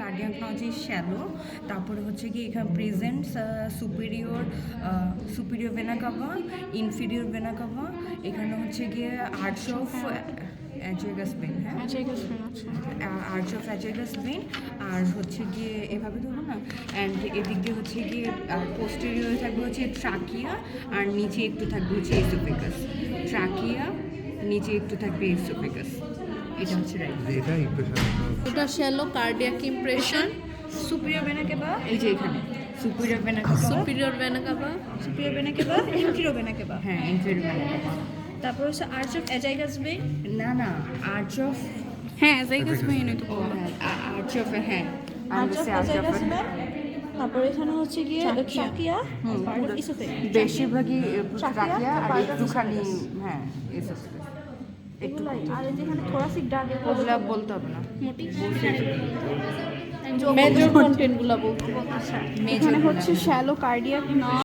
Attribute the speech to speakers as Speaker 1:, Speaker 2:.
Speaker 1: Cardiac নজ is shallow. তারপরে হচ্ছে কি এখানে presents superior vena CAVA, inferior vena CAVA. এখানে হচ্ছে গিয়ে আর্চ অফ অ্যাজেগাস ভেন, হ্যাঁ আর্চ অফ অ্যাজেগাস ভেন। আর হচ্ছে গিয়ে এভাবে ধরো না, অ্যান্ড এদিক দিয়ে হচ্ছে গিয়ে পোস্টেরিয়রে থাকবে হচ্ছে ট্রাকিয়া, আর নিচে একটু থাকবে হচ্ছে এসোফেগাস। ট্রাকিয়া, নিচে একটু থাকবে এসোফেগাস। এটা হচ্ছে রাইট।
Speaker 2: এটা ইমপ্রেশন
Speaker 3: ওটা shallow cardiac impression.
Speaker 1: Superior vena কেবা এই যে এখানে সুপিরিয়র ভেনা কেবা,
Speaker 3: superior vena CAVA,
Speaker 4: superior vena কেবা, ইনফিরিয়র ভেনা কেবা।
Speaker 1: হ্যাঁ ইনফিরিয়র ভেনা কেবা।
Speaker 4: তারপর হচ্ছে আর্চ অফ অ্যাজাইগাস ভেন।
Speaker 1: না আর্চ অফ
Speaker 3: হ্যাঁ জায়গাস ভেইনই তো
Speaker 1: আর্চ অফ, হ্যাঁ
Speaker 4: আর্চ অফ অ্যাজাইগাস ভেন। তারপর এখানে হচ্ছে গিয়ে ট্রাকিয়া, ইসোফেগাস।
Speaker 1: বেশিরভাগই
Speaker 4: ট্রাকিয়া
Speaker 1: ট্রাকিয়া আর
Speaker 4: আর
Speaker 1: একটুখানি হ্যাঁ এসোফেগাস।
Speaker 4: এগুলাই। আর এই যেখানে থোরাসিক ডাগ,
Speaker 1: ওগুলা বলতে হবে না।
Speaker 3: মেজর কন্টেন্টগুলো বলতে।
Speaker 4: এখানে হচ্ছে শ্যালো কার্ডিয়াক নজ।